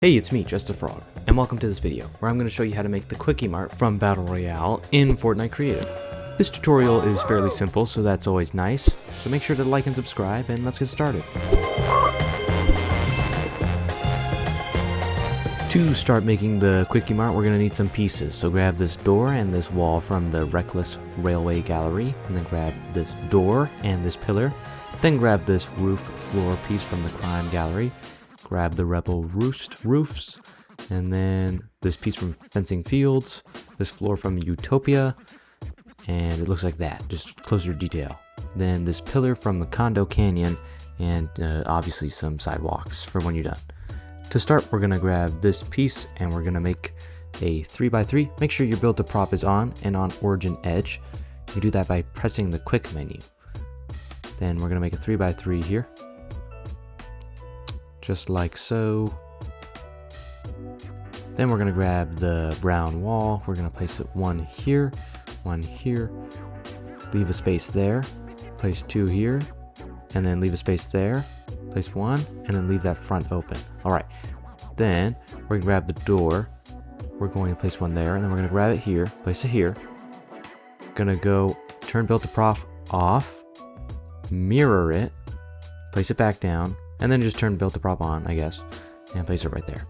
Hey, it's me, Just a Frog, and welcome to this video, where I'm going to show you how to make the Kwik-E-Mart from Battle Royale in Fortnite Creative. This tutorial is fairly simple, so that's always nice, so make sure to like and subscribe, and let's get started. To start making the Kwik-E-Mart, we're going to need some pieces, so grab this door and this wall from the Reckless Railway Gallery, and then grab this door and this pillar, then grab this roof floor piece from the Crime Gallery, grab the Rebel roofs, and then this piece from Fencing Fields, this floor from Utopia, and it looks like that, just closer detail. Then this pillar from the Condo Canyon, and obviously some sidewalks for when you're done. To start, we're going to grab this piece, and we're going to make a 3x3. Make sure your build to prop is on and on origin edge. You do that by pressing the quick menu. Then we're going to make a 3x3 here. Just like so. Then we're going to grab the brown wall. We're going to place it one here, leave a space there, place two here, and then leave a space there, place one, and then leave that front open. Alright, then we're going to grab the door. We're going to place one there, and then we're going to grab it here, place it here. Gonna go turn build to prop off, mirror it, place it back down, and then just turn build to prop on, I guess, and place it right there.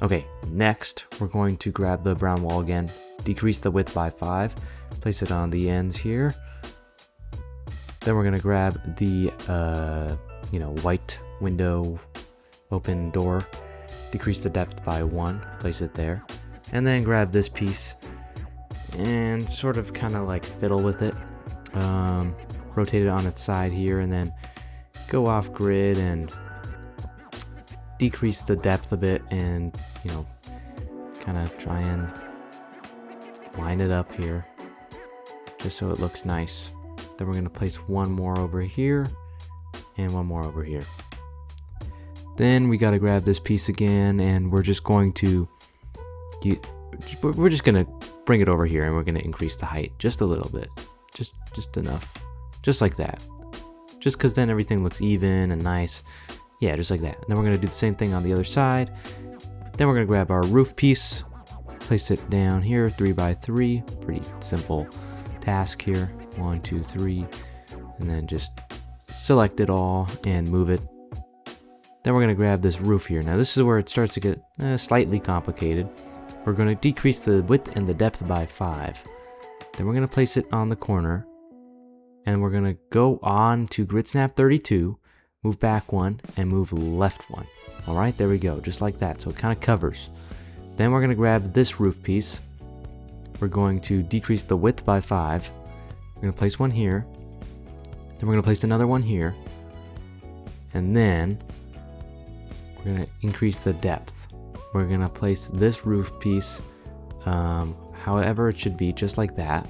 Okay, next, we're going to grab the brown wall again, decrease the width by 5, place it on the ends here. Then we're going to grab the, white window, open door, decrease the depth by 1, place it there. And then grab this piece and sort of kind of like fiddle with it. Rotate it on its side here, and then go off grid and decrease the depth a bit, and kind of try and line it up here just so it looks nice. Then we're going to place one more over here and one more over here. Then we got to grab this piece again, and we're just going to bring it over here, and we're going to increase the height just a little bit, just enough, just like that, just because then everything looks even and nice. Yeah, just like that. And then we're going to do the same thing on the other side. Then we're going to grab our roof piece, place it down here, 3x3. Pretty simple task here. 1, 2, 3. And then just select it all and move it. Then we're going to grab this roof here. Now this is where it starts to get slightly complicated. We're going to decrease the width and the depth by 5. Then we're going to place it on the corner. And we're going to go on to grid snap 32. Move back one and move left one. Alright, there we go, just like that, so it kind of covers. Then we're going to grab this roof piece. We're going to decrease the width by 5. We're going to place one here. Then we're going to place another one here. And then we're going to increase the depth. We're going to place this roof piece however it should be, just like that.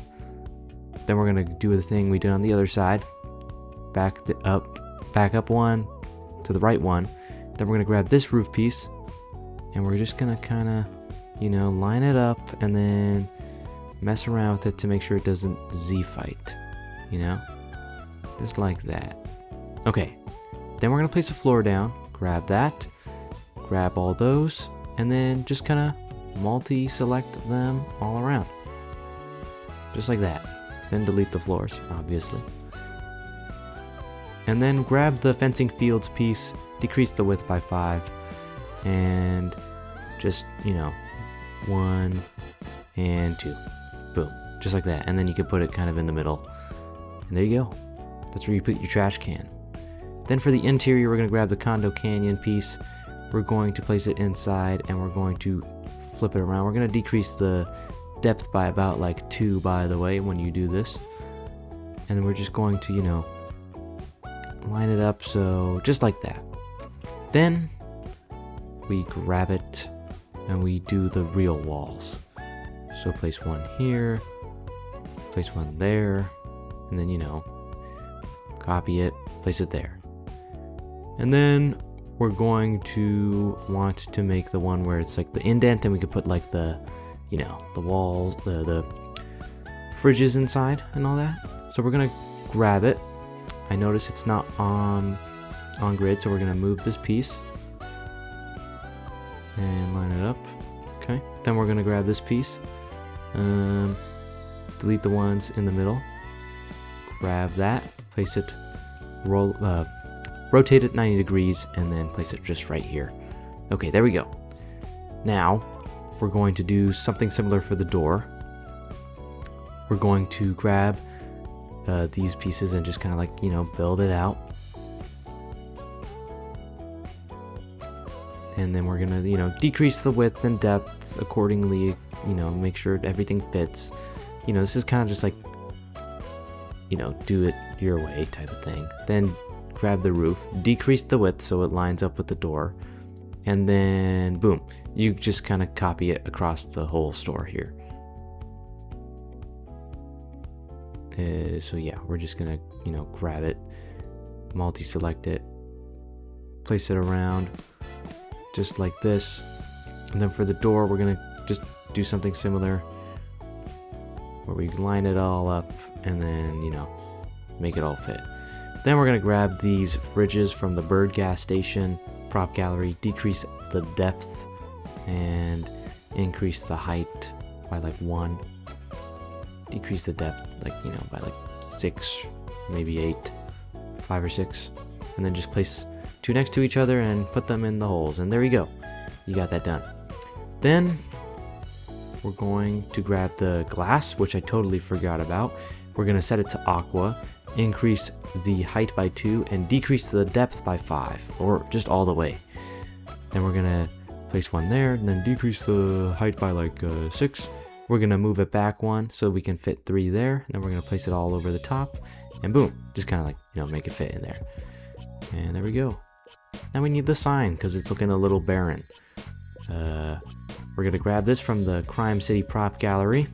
Then we're going to do the thing we did on the other side. Back up one to the right one. Then we're going to grab this roof piece, and we're just going to kind of, line it up and then mess around with it to make sure it doesn't Z-fight, just like that. Okay, then we're going to place the floor down, grab that, grab all those, and then just kind of multi-select them all around, just like that. Then delete the floors, obviously. And then grab the Fencing Fields piece, decrease the width by 5, and just, 1 and 2. Boom. Just like that. And then you can put it kind of in the middle. And there you go. That's where you put your trash can. Then for the interior, we're going to grab the Condo Canyon piece. We're going to place it inside, and we're going to flip it around. We're going to decrease the depth by about like 2, by the way, when you do this. And then we're just going to, line it up, so just like that. Then we grab it and we do the real walls. So place one here, place one there, and then copy it, place it there. And then we're going to want to make the one where it's like the indent, and we could put like the the walls, the fridges inside and all that. So we're gonna grab it. I notice it's not on grid, so we're going to move this piece. and line it up. Okay, then we're gonna grab this piece, delete the ones in the middle, grab that, place it, rotate it 90 degrees, and then place it just right here. Okay, there we go. Now we're going to do something similar for the door. We're going to grab these pieces and just kind of like, you know, build it out. And then we're gonna, you know, decrease the width and depth accordingly, you know, make sure everything fits. You know, this is kind of just like, you know, do it your way type of thing. Then grab the roof, decrease the width so it lines up with the door, and then boom, you just kind of copy it across the whole store here. So yeah, we're just gonna, you know, grab it, multi-select it, place it around just like this. And then for the door, we're gonna just do something similar where we line it all up and then, you know, make it all fit. Then we're gonna grab these fridges from the Bird gas station prop gallery, decrease the depth and increase the height by like 1. Decrease the depth, like, you know, by like 6, maybe 8, 5 or 6, and then just place 2 next to each other and put them in the holes, and there you go, you got that done. Then we're going to grab the glass, which I totally forgot about. We're gonna set it to aqua, increase the height by 2 and decrease the depth by 5, or just all the way. Then we're gonna place one there and then decrease the height by like 6. We're gonna move it back 1 so we can fit 3 there. And then we're gonna place it all over the top, and boom, just kind of like, you know, make it fit in there. And there we go. Now we need the sign because it's looking a little barren. We're gonna grab this from the Crime City prop gallery.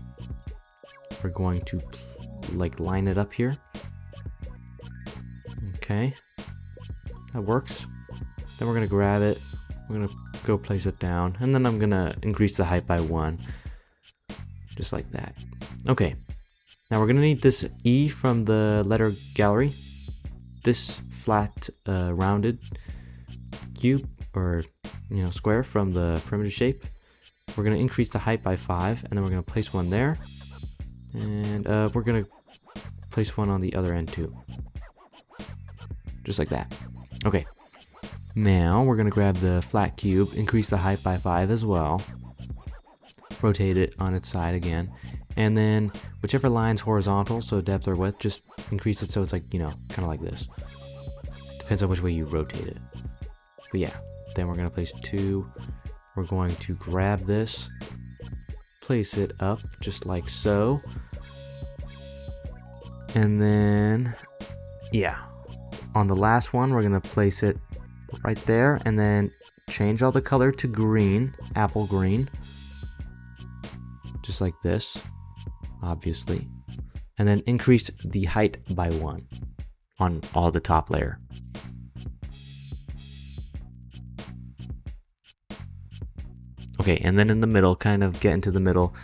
We're going to like line it up here. Okay, that works. Then we're gonna grab it. We're gonna go place it down, and then I'm gonna increase the height by 1. Just like that. Okay, now we're gonna need this E from the letter gallery, this flat rounded cube or, you know, square from the primitive shape. We're gonna increase the height by 5, and then we're gonna place one there, and we're gonna place one on the other end too, just like that. Okay, now we're gonna grab the flat cube, increase the height by 5 as well, rotate it on its side again, and then whichever line's horizontal, so depth or width, just increase it so it's like, you know, kind of like this. Depends on which way you rotate it. But yeah, then we're gonna place 2. We're going to grab this, place it up just like so, and then yeah, on the last one we're gonna place it right there, and then change all the color to green, apple green, just like this, obviously, and then increase the height by 1 on all the top layer. Okay, and then in the middle, kind of get into the middle,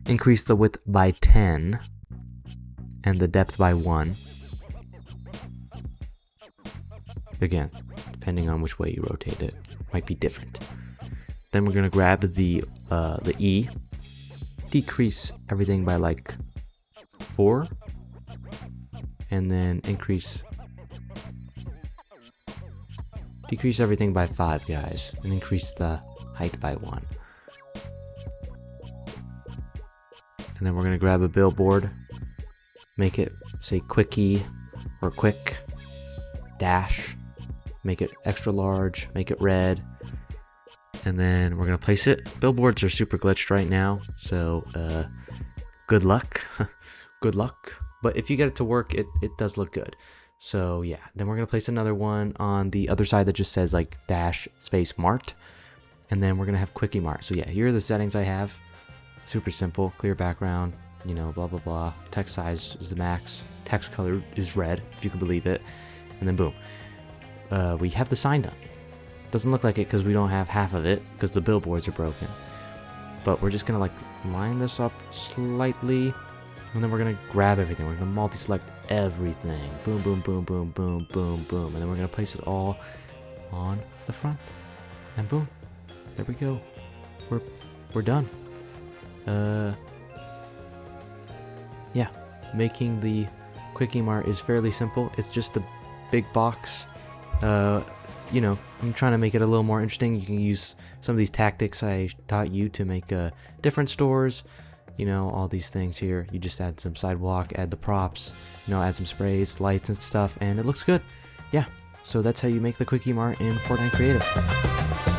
increase the width by 10 and the depth by 1. Again, depending on which way you rotate it, might be different. Then we're gonna grab the E, decrease everything by like 4, and then decrease everything by 5, guys, and increase the height by 1. And then we're gonna grab a billboard, make it say Kwik-E or Quick dash, make it extra large, make it red, and then we're gonna place it. Billboards are super glitched right now, so good luck. Good luck, but if you get it to work, it does look good. So yeah, then we're gonna place another one on the other side that just says like dash space mart, and then we're gonna have Kwik-E-Mart. So yeah, here are the settings I have. Super simple, clear background, you know, blah blah blah. Text size is the max, text color is red, if you can believe it, and then boom, we have the sign done. Doesn't look like it because we don't have half of it because the billboards are broken, but we're just gonna like line this up slightly, and then we're gonna grab everything. We're gonna multi-select everything, boom boom boom boom boom boom boom, and then we're gonna place it all on the front, and boom, there we go. we're done. Yeah, making the Kwik-E-Mart is fairly simple. It's just a big box. You know, I'm trying to make it a little more interesting. You can use some of these tactics I taught you to make different stores. You know, all these things here. You just add some sidewalk, add the props, you know, add some sprays, lights and stuff, and it looks good. Yeah, so that's how you make the Kwik-E-Mart in Fortnite Creative.